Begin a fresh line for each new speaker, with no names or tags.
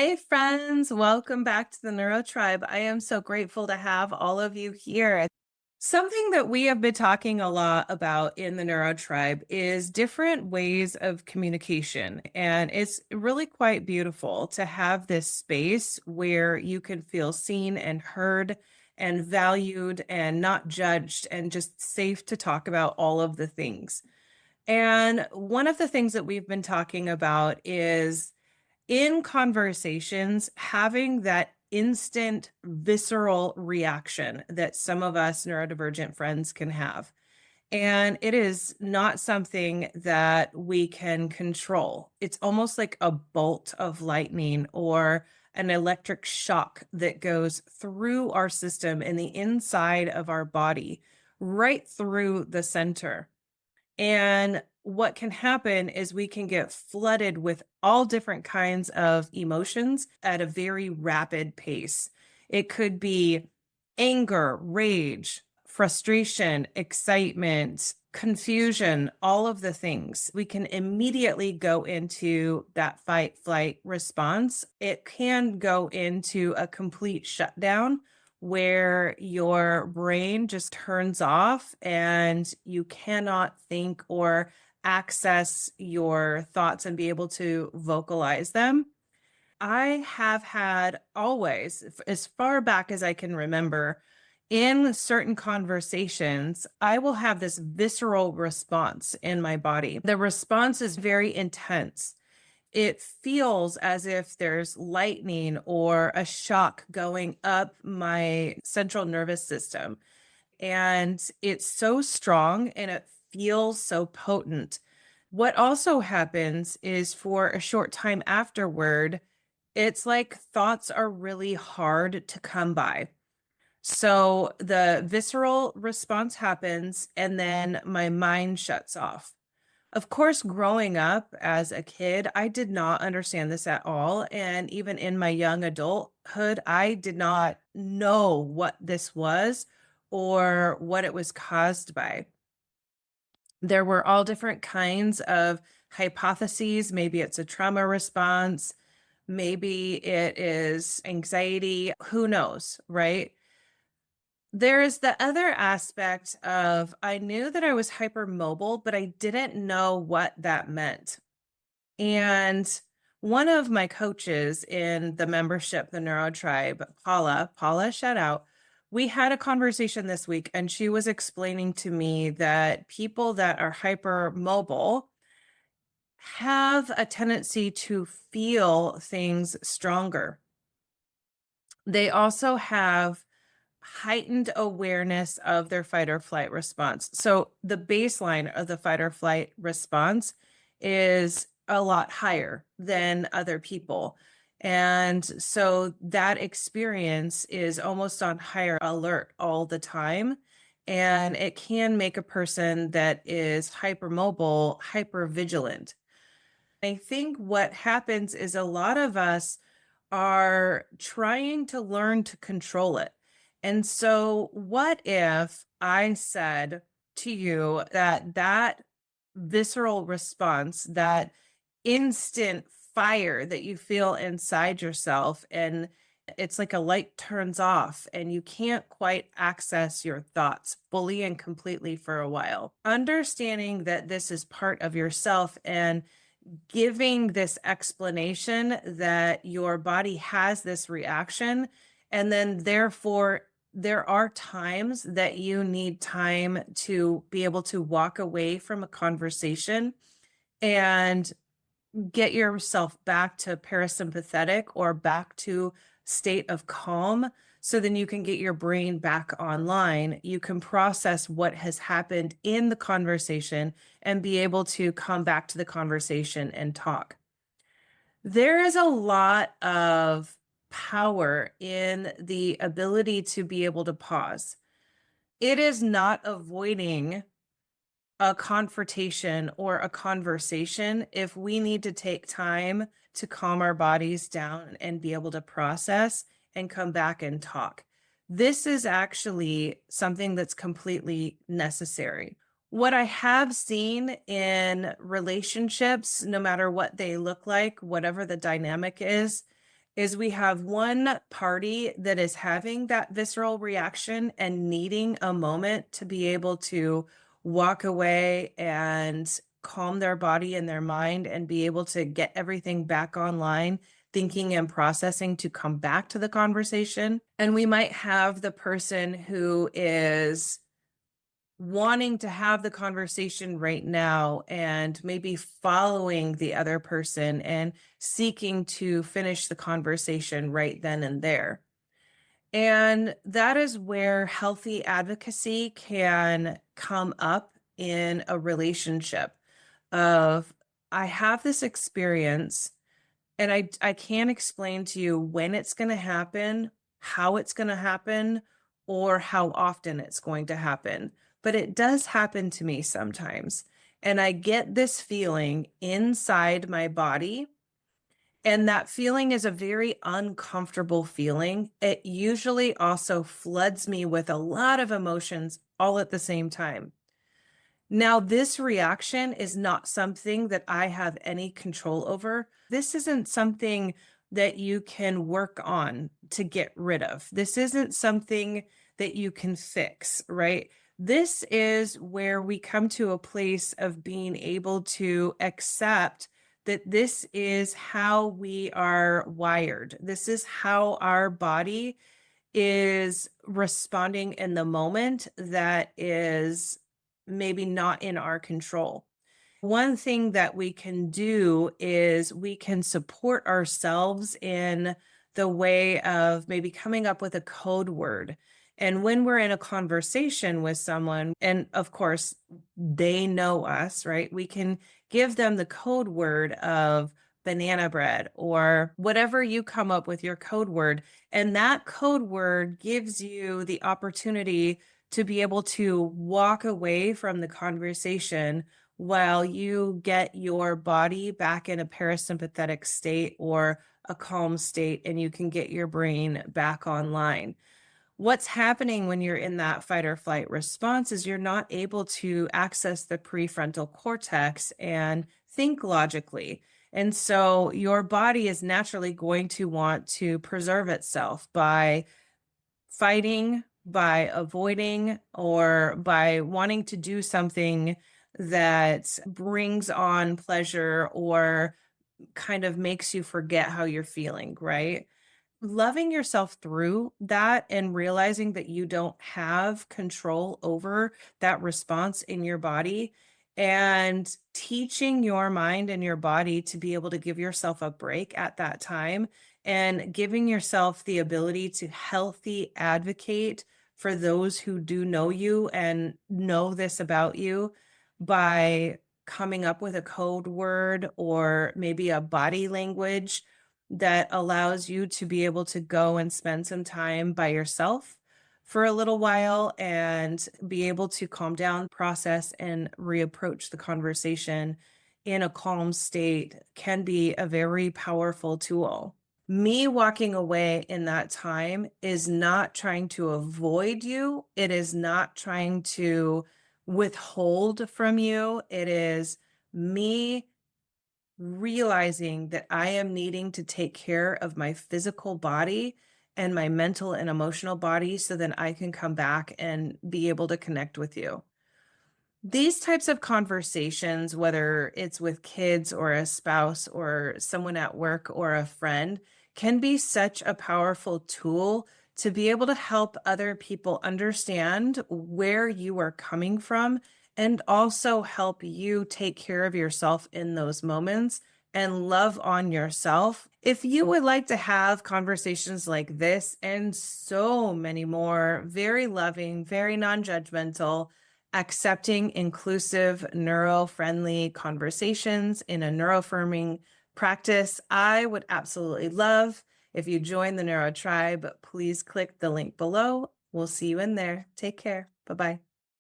Hey friends, welcome back to the Neuro Tribe. I am so grateful to have all of you here. Something that we have been talking a lot about in the Neuro Tribe is different ways of communication. And it's really quite beautiful to have this space where you can feel seen and heard and valued and not judged and just safe to talk about all of the things. And one of the things that we've been talking about is in conversations, having that instant visceral reaction that some of us neurodivergent friends can have. And it is not something that we can control. It's almost like a bolt of lightning or an electric shock that goes through our system and the inside of our body, right through the center. And what can happen is we can get flooded with all different kinds of emotions at a very rapid pace. It could be anger, rage, frustration, excitement, confusion, all of the things. We can immediately go into that fight flight response. It can go into a complete shutdown where your brain just turns off and you cannot think or access your thoughts and be able to vocalize them. I have had always, as far back as I can remember, in certain conversations, I will have this visceral response in my body. The response is very intense. It feels as if there's lightning or a shock going up my central nervous system. And it's so strong and it feels so potent. What also happens is for a short time afterward, it's like thoughts are really hard to come by. So the visceral response happens, and then my mind shuts off. Of course, growing up as a kid, I did not understand this at all. And even in my young adulthood, I did not know what this was or what it was caused by. There were all different kinds of hypotheses. Maybe it's a trauma response, maybe it is anxiety, who knows, right? There is the other aspect of I knew that I was hypermobile, but I didn't know what that meant. And one of my coaches in the membership, the Neuro Tribe, Paula, shout out, we had a conversation this week and she was explaining to me that people that are hypermobile have a tendency to feel things stronger. They also have heightened awareness of their fight or flight response. So the baseline of the fight or flight response is a lot higher than other people. And so that experience is almost on higher alert all the time. And it can make a person that is hypermobile, hyper vigilant. I think what happens is a lot of us are trying to learn to control it. And so, what if I said to you that that visceral response, that instant fire that you feel inside yourself, and it's like a light turns off and you can't quite access your thoughts fully and completely for a while. Understanding that this is part of yourself and giving this explanation that your body has this reaction, and then therefore there are times that you need time to be able to walk away from a conversation and get yourself back to parasympathetic or back to state of calm, so then you can get your brain back online. You can process what has happened in the conversation and be able to come back to the conversation and talk. There is a lot of power in the ability to be able to pause. It is not avoiding a confrontation or a conversation if we need to take time to calm our bodies down and be able to process and come back and talk. This is actually something that's completely necessary. What I have seen in relationships, no matter what they look like, whatever the dynamic is, is we have one party that is having that visceral reaction and needing a moment to be able to walk away and calm their body and their mind and be able to get everything back online, thinking and processing to come back to the conversation. And we might have the person who is wanting to have the conversation right now and maybe following the other person and seeking to finish the conversation right then and there. And that is where healthy advocacy can come up in a relationship of I have this experience and I can't explain to you when it's gonna happen, how it's gonna happen, or how often it's going to happen, but it does happen to me sometimes, and I get this feeling inside my body, and that feeling is a very uncomfortable feeling. It usually also floods me with a lot of emotions all at the same time. Now, this reaction is not something that I have any control over. This isn't something that you can work on to get rid of. This isn't something that you can fix, right? This is where we come to a place of being able to accept that this is how we are wired. This is how our body is responding in the moment that is maybe not in our control. One thing that we can do is we can support ourselves in the way of maybe coming up with a code word. And when we're in a conversation with someone, and of course, they know us, right? We can give them the code word of banana bread or whatever you come up with your code word. And that code word gives you the opportunity to be able to walk away from the conversation while you get your body back in a parasympathetic state or a calm state and you can get your brain back online. What's happening when you're in that fight or flight response is you're not able to access the prefrontal cortex and think logically. And so your body is naturally going to want to preserve itself by fighting, by avoiding, or by wanting to do something that brings on pleasure or kind of makes you forget how you're feeling, right? Loving yourself through that and realizing that you don't have control over that response in your body and teaching your mind and your body to be able to give yourself a break at that time and giving yourself the ability to healthy advocate for those who do know you and know this about you by coming up with a code word or maybe a body language that allows you to be able to go and spend some time by yourself for a little while and be able to calm down, process, and reapproach the conversation in a calm state can be a very powerful tool. Me walking away in that time is not trying to avoid you. It is not trying to withhold from you. It is me realizing that I am needing to take care of my physical body and my mental and emotional body so then I can come back and be able to connect with you. These types of conversations, whether it's with kids or a spouse or someone at work or a friend, can be such a powerful tool to be able to help other people understand where you are coming from and also help you take care of yourself in those moments and love on yourself. If you would like to have conversations like this and so many more, very loving, very non judgmental, accepting, inclusive, neuro-friendly conversations in a neurofirming practice, I would absolutely love if you join the Neuro Tribe. Please click the link below. We'll see you in there. Take care. Bye-bye.